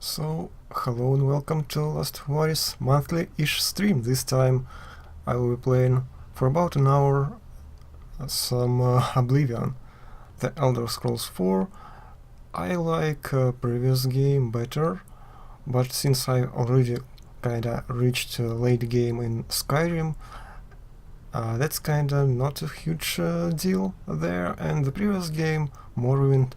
So, hello and welcome to LastofAvari's monthly-ish stream. This time I will be playing for about an hour some Oblivion, the Elder Scrolls 4. I like previous game better, but since I already kinda reached late game in Skyrim, that's kinda not a huge deal there, and the previous game, Morrowind,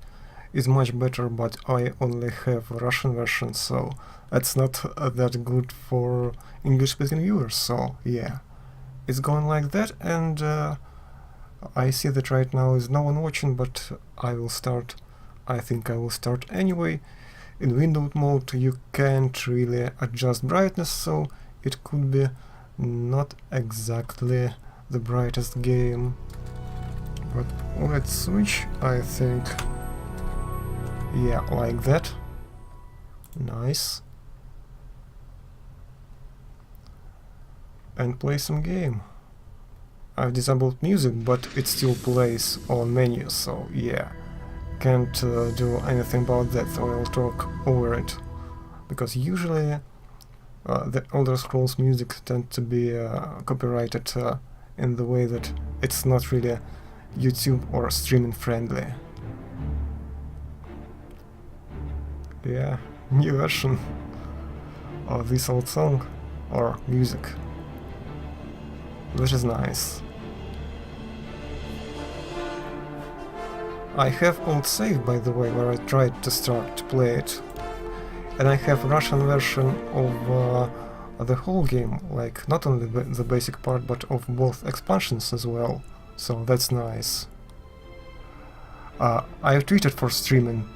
is much better, but I only have a Russian version, so that's not that good for English-speaking viewers, so yeah. It's going like that, and I see that right now is no one watching, but I think I will start anyway. In windowed mode you can't really adjust brightness, so it could be not exactly the brightest game. But let's switch, I think. Yeah, like that. Nice. And play some game. I've disabled music, but it still plays on menu, so yeah. Can't do anything about that, so I'll talk over it. Because usually the Elder Scrolls music tend to be copyrighted in the way that it's not really YouTube or streaming friendly. Yeah, new version of this old song or music, which is nice. I have old save, by the way, where I tried to start to play it, and I have Russian version of the whole game, like not only the basic part, but of both expansions as well, so that's nice. I've tweeted for streaming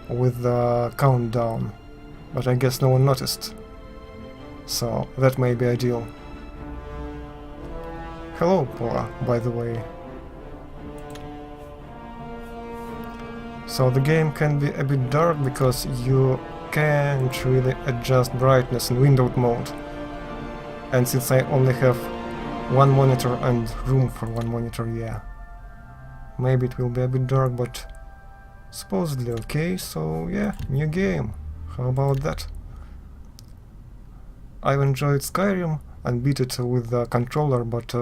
with the countdown, but I guess no one noticed, so that may be ideal. Hello, Paula, by the way. So the game can be a bit dark because you can't really adjust brightness in windowed mode, and since I only have one monitor and room for one monitor, yeah, maybe it will be a bit dark, but supposedly okay, so yeah, new game. How about that? I've enjoyed Skyrim and beat it with the controller, but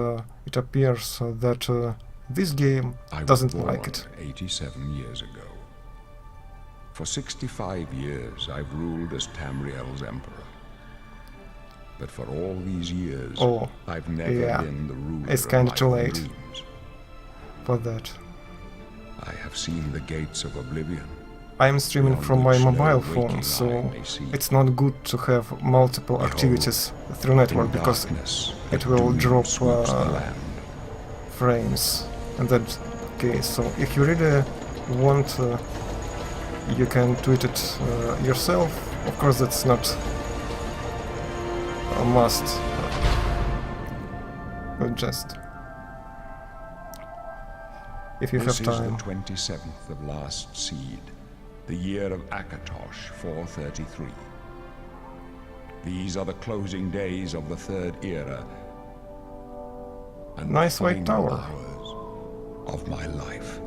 it appears that this game doesn't like it. 87 years ago. For 65 years I've ruled as Tamriel's emperor. But for all these years, I've never been the ruler it's kinda of too my late dreams. for that. I have seen the gates of Oblivion. I'm streaming from my mobile phone, so it's not good to have multiple activities through network, because it will drop frames in that case. So if you really want, you can tweet it yourself. Of course, that's not a must, but just if you have time. This is the 27th of last seed, the year of Akatosh 433. These are the closing days of the third era, and Nice the white final tower. hours of my life.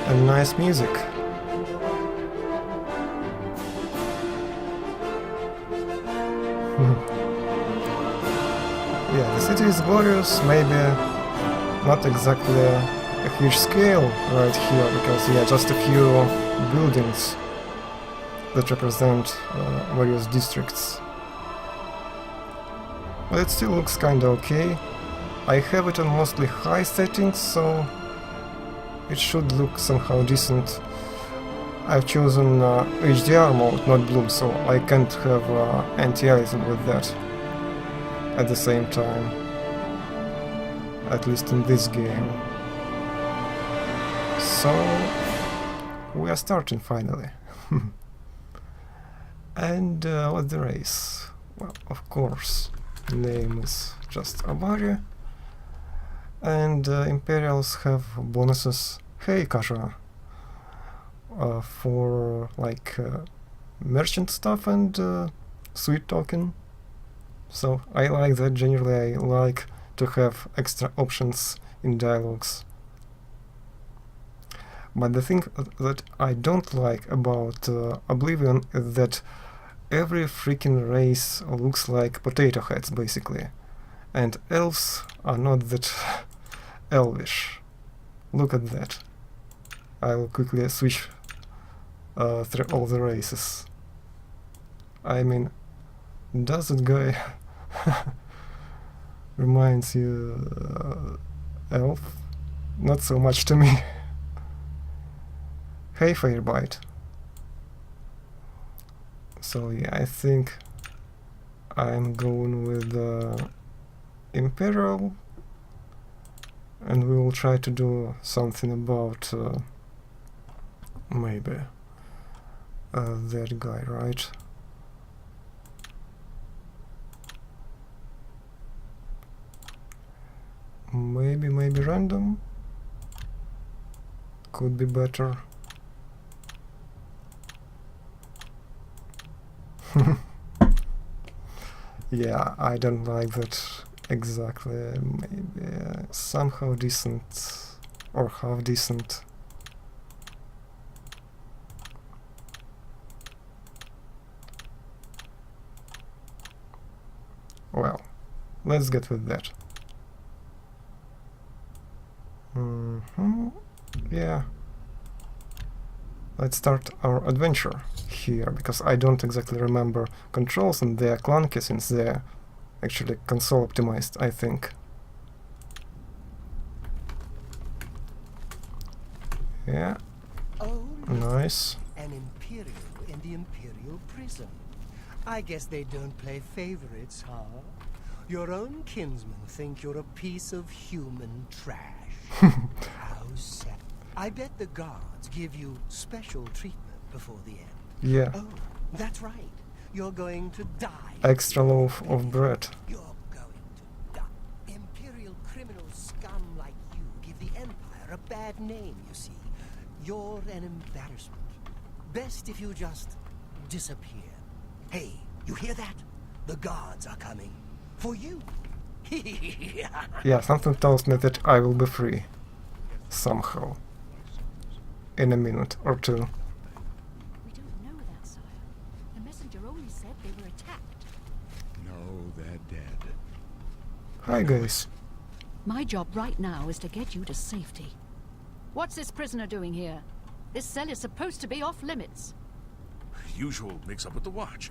And nice music. Yeah, the city is glorious, maybe not exactly a huge scale right here, because yeah, just a few buildings that represent various districts. But it still looks kinda okay. I have it on mostly high settings, so it should look somehow decent. I've chosen HDR mode, not Bloom, so I can't have anti-aliasing with that at the same time, at least in this game. So we are starting finally. And what's the race? Well, of course, name is just Avari, and Imperials have bonuses. Hey, Kasha! For like merchant stuff and sweet talking. So I like that. Generally I like to have extra options in dialogues. But the thing that I don't like about Oblivion is that every freaking race looks like potato heads, basically. And elves are not that elvish. Look at that. I will quickly switch through all the races. I mean, does that guy reminds you elf? Not so much to me. Hey, Firebite. So yeah, I think I'm going with Imperial, and we will try to do something about maybe that guy, right? Maybe random could be better. Yeah, I don't like that exactly. Maybe somehow decent or half decent. Well, let's get with that. Yeah. Let's start our adventure here, because I don't exactly remember controls, and they are clunky since they're actually console optimized, I think. Yeah. Oh, nice. An Imperial in the Imperial prison. I guess they don't play favorites, huh? Your own kinsmen think you're a piece of human trash. How sad. I bet the guards give you special treatment before the end. Yeah. Oh, that's right. You're going to die. Extra loaf of bread. You're going to die. Imperial criminal scum like you give the Empire a bad name, you see. You're an embarrassment. Best if you just disappear. Hey, you hear that? The guards are coming. For you. Yeah, something tells me that I will be free. Somehow. In a minute or two. We don't know that, sire. The messenger only said they were attacked. No, they're dead. Hi, guys. My job right now is to get you to safety. What's this prisoner doing here? This cell is supposed to be off limits. Usual mix-up with the watch.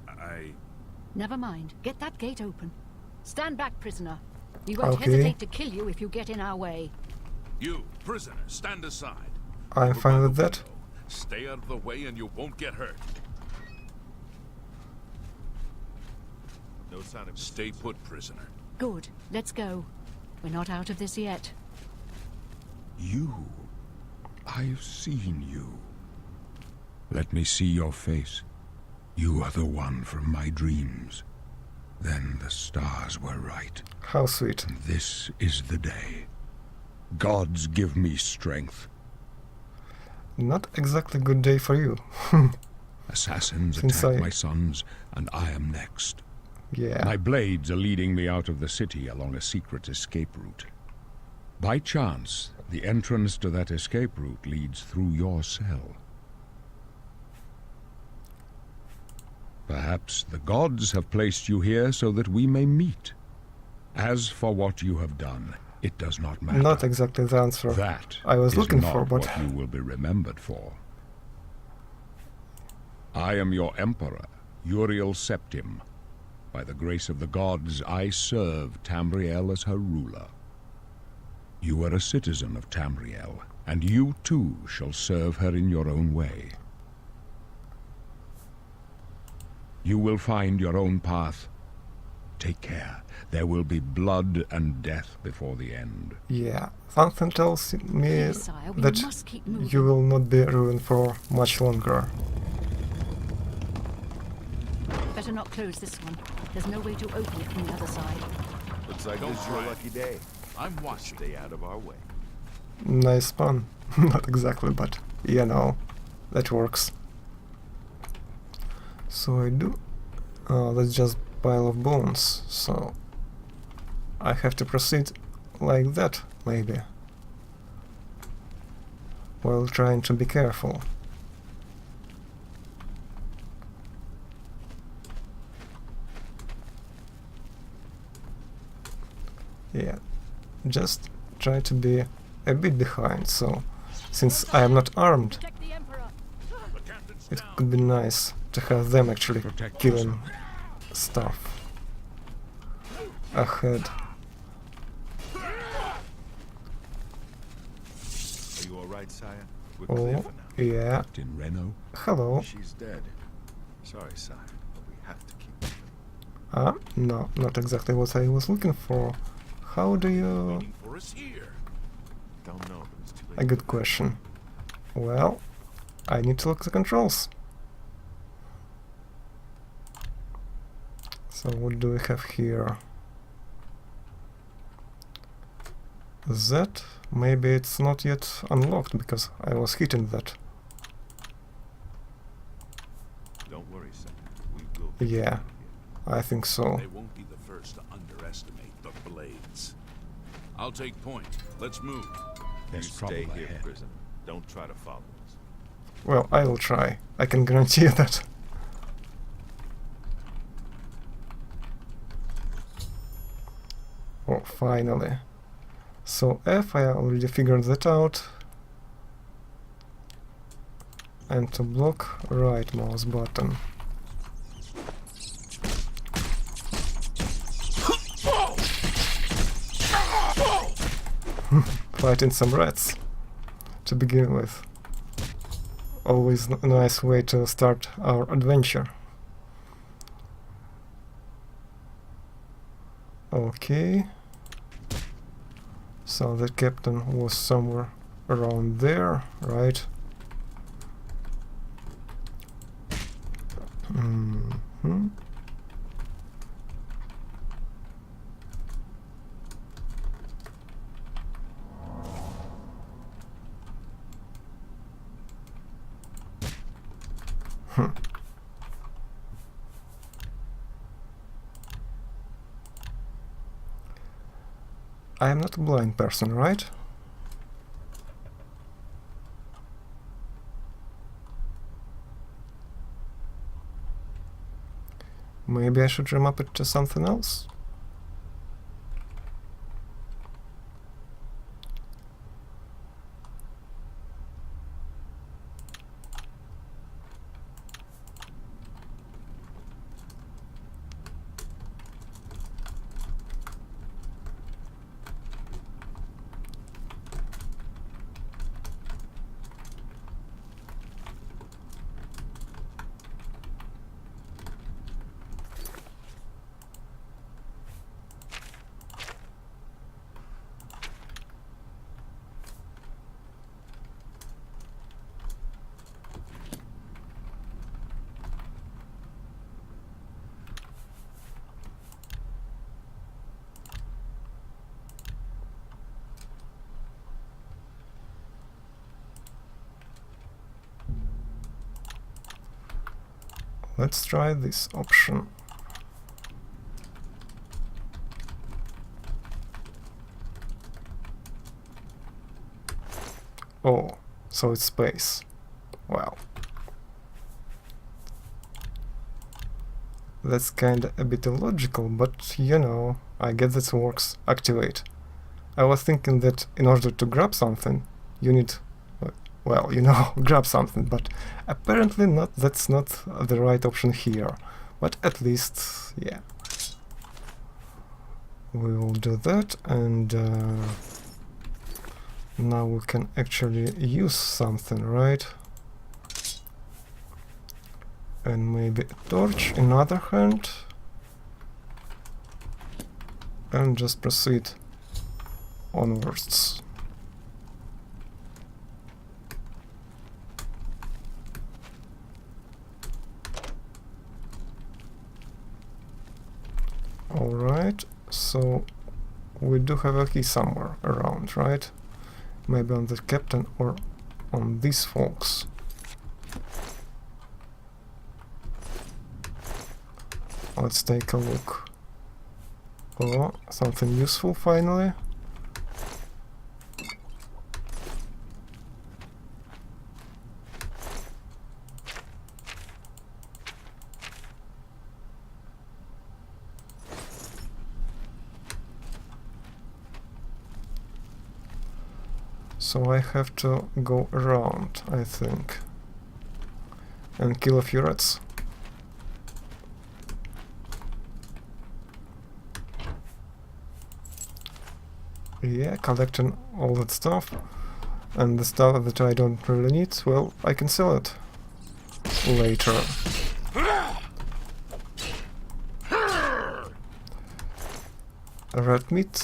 Never mind. Get that gate open. Stand back, prisoner. We won't Okay. hesitate to kill you if you get in our way. You, prisoner, stand aside. I'm Over fine by with the that. window. Stay out of the way and you won't get hurt. No sign of... Stay put, prisoner. Good. Let's go. We're not out of this yet. You. I've seen you. Let me see your face. You are the one from my dreams. Then the stars were right. How sweet. And this is the day. Gods give me strength. Not exactly good day for you. Assassins Since attack I- my sons, and I am next. Yeah. My blades are leading me out of the city along a secret escape route. By chance, the entrance to that escape route leads through your cell. Perhaps the gods have placed you here so that we may meet. As for what you have done, it does not matter. Not exactly the answer That I was is looking not for, but what you will be remembered for. I am your emperor, Uriel Septim. By the grace of the gods, I serve Tamriel as her ruler. You are a citizen of Tamriel, and you too shall serve her in your own way. You will find your own path. Take care. There will be blood and death before the end. yeah, something tells me Please, sire, we that must keep moving. you will not be ruined for much longer. Better not close this one. There's no way to open it from the other side. Looks like Don't this is your try. lucky day. I'm watching. Stay out of our way. Nice pun. Not exactly, but you know, that works. So I do. That's just pile of bones. So I have to proceed like that, maybe. while trying to be careful. Yeah, just try to be a bit behind, so since I am not armed, it could be nice to have them actually killing stuff ahead. Are you alright, sire? We're clear Oh, for now. yeah. Captain Reno? Hello. She's dead. Sorry, sire, but we have to keep moving. Ah, no, not exactly what I was looking for. How do you... Waiting for us here. Don't know, but it's too late. A good question. Well, I need to look at the controls. So what do we have here? That? Maybe it's not yet unlocked because I was hitting that. Don't worry, sire. We will be Yeah, here. I think so. They won't be the first to underestimate the blades. I'll take point. Let's move. You stay here, prisoner. Don't try to follow us. Well, I will try. I can guarantee you that. Oh, finally. So F, I already figured that out. And to block, right mouse button. Fighting some rats to begin with. Always a nice way to start our adventure. Okay. So the captain was somewhere around there, right? Mm-hmm. I am not a blind person, right? Maybe I should remap it to something else? Let's try this option. Oh, so it's space. Wow. That's kinda a bit illogical, but you know, I get that works. Activate. I was thinking that in order to grab something, you need, well, you know, grab something, but apparently not. That's not the right option here. But at least, yeah. We will do that, and now we can actually use something, right? And maybe a torch in other hand. And just proceed onwards. Alright, so we do have a key somewhere around, right? Maybe on the captain or on these folks. Let's take a look. Oh, something useful finally. So I have to go around, I think, and kill a few rats. Yeah, collecting all that stuff, and the stuff that I don't really need, well, I can sell it later. Red meat,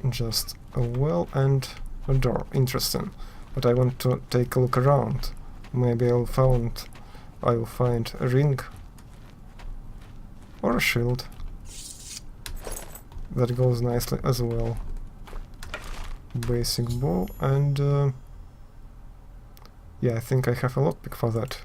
just a well and a door. Interesting, but I want to take a look around. Maybe I will find a ring or a shield. That goes nicely as well. Basic bow, and yeah, I think I have a lockpick for that.